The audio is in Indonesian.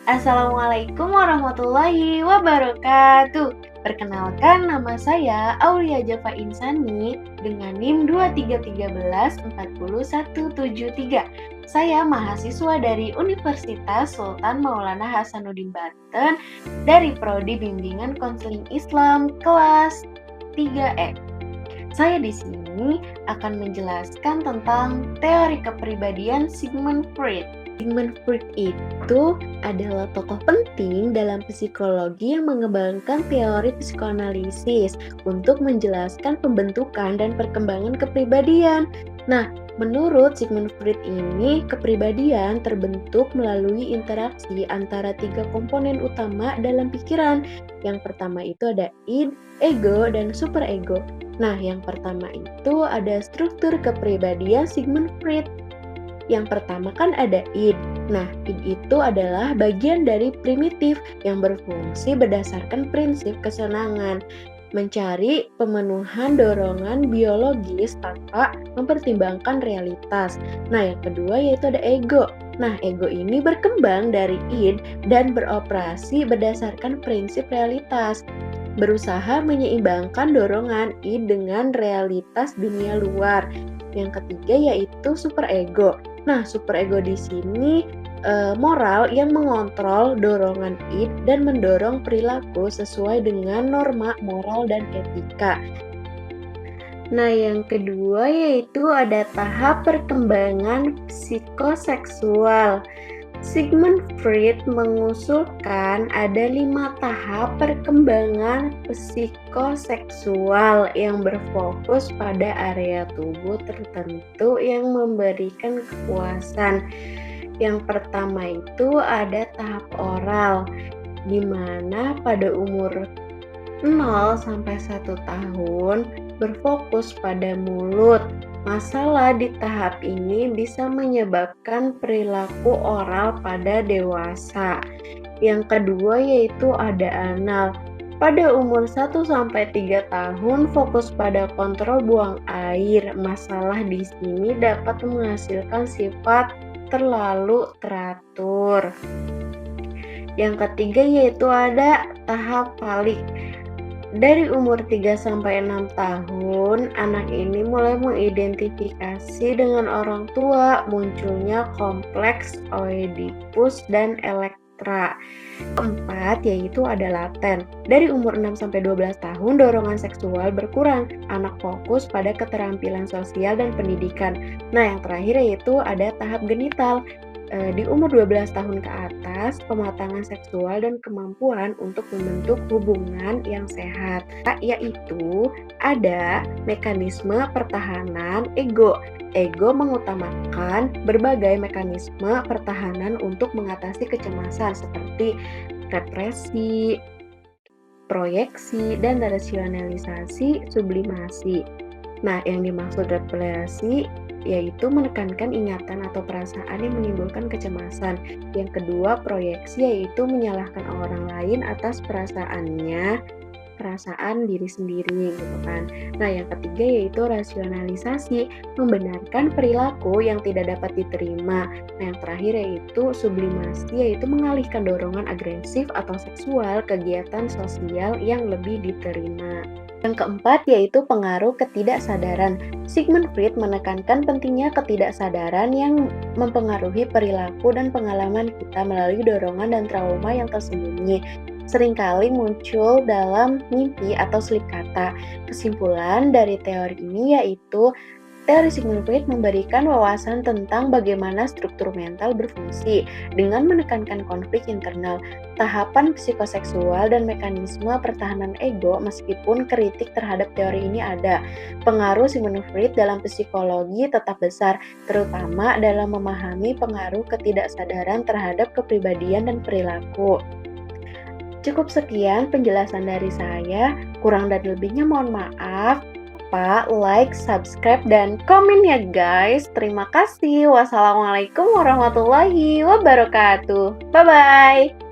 Assalamualaikum warahmatullahi wabarakatuh. Perkenalkan, nama saya Aulia Java Insani dengan NIM 2313407173. Saya mahasiswa dari Universitas Sultan Maulana Hasanuddin Banten dari Prodi Bimbingan Konseling Islam kelas 3E. Saya di sini akan menjelaskan tentang teori kepribadian Sigmund Freud. Sigmund Freud itu adalah tokoh penting dalam psikologi yang mengembangkan teori psikoanalisis untuk menjelaskan pembentukan dan perkembangan kepribadian. Nah, menurut Sigmund Freud ini, kepribadian terbentuk melalui interaksi antara 3 komponen utama dalam pikiran. Yang pertama itu ada id, ego, dan superego. Nah, yang pertama itu ada struktur kepribadian Sigmund Freud. Yang pertama kan ada id. Nah, id itu adalah bagian dari primitif yang berfungsi berdasarkan prinsip kesenangan, mencari pemenuhan dorongan biologis tanpa mempertimbangkan realitas. Nah, yang kedua yaitu ada ego. Nah, ego ini berkembang dari id dan beroperasi berdasarkan prinsip realitas, berusaha menyeimbangkan dorongan id dengan realitas dunia luar. Yang ketiga yaitu superego. Nah, superego di sini moral yang mengontrol dorongan id dan mendorong perilaku sesuai dengan norma moral dan etika. Nah, yang kedua yaitu ada tahap perkembangan psikoseksual. Sigmund Freud mengusulkan ada 5 tahap perkembangan psikoseksual yang berfokus pada area tubuh tertentu yang memberikan kepuasan. Yang pertama itu ada tahap oral, di mana pada umur 0 sampai 1 tahun berfokus pada mulut. Masalah di tahap ini bisa menyebabkan perilaku oral pada dewasa. Yang kedua yaitu ada anal. Pada umur 1 sampai 3 tahun fokus pada kontrol buang air. Masalah di sini dapat menghasilkan sifat terlalu teratur. Yang ketiga yaitu ada tahap falik. Dari umur 3 sampai 6 tahun, anak ini mulai mengidentifikasi dengan orang tua, munculnya kompleks Oedipus dan Elektra. Keempat yaitu ada laten. Dari umur 6 sampai 12 tahun, dorongan seksual berkurang. Anak fokus pada keterampilan sosial dan pendidikan. Nah, yang terakhir yaitu ada tahap genital. Di umur 12 tahun ke atas, pematangan seksual dan kemampuan untuk membentuk hubungan yang sehat, yaitu ada mekanisme pertahanan ego. Ego mengutamakan berbagai mekanisme pertahanan untuk mengatasi kecemasan seperti represi, proyeksi, dan rasionalisasi sublimasi. Nah, yang dimaksud represi yaitu menekankan ingatan atau perasaan yang menimbulkan kecemasan. Yang kedua, proyeksi yaitu menyalahkan orang lain atas perasaan diri sendiri gitu kan. Nah, yang ketiga yaitu rasionalisasi, membenarkan perilaku yang tidak dapat diterima. Nah, yang terakhir yaitu sublimasi, yaitu mengalihkan dorongan agresif atau seksual kegiatan sosial yang lebih diterima. Yang keempat yaitu pengaruh ketidaksadaran. Sigmund Freud menekankan pentingnya ketidaksadaran yang mempengaruhi perilaku dan pengalaman kita melalui dorongan dan trauma yang tersembunyi, seringkali muncul dalam mimpi atau selip kata. Kesimpulan dari teori ini yaitu teori Sigmund Freud memberikan wawasan tentang bagaimana struktur mental berfungsi dengan menekankan konflik internal, tahapan psikoseksual, dan mekanisme pertahanan ego. Meskipun kritik terhadap teori ini ada, pengaruh Sigmund Freud dalam psikologi tetap besar, terutama dalam memahami pengaruh ketidaksadaran terhadap kepribadian dan perilaku. Cukup sekian penjelasan dari saya, kurang dan lebihnya mohon maaf. Like, subscribe, dan komen ya guys. Terima kasih. Wassalamualaikum warahmatullahi wabarakatuh. Bye-bye.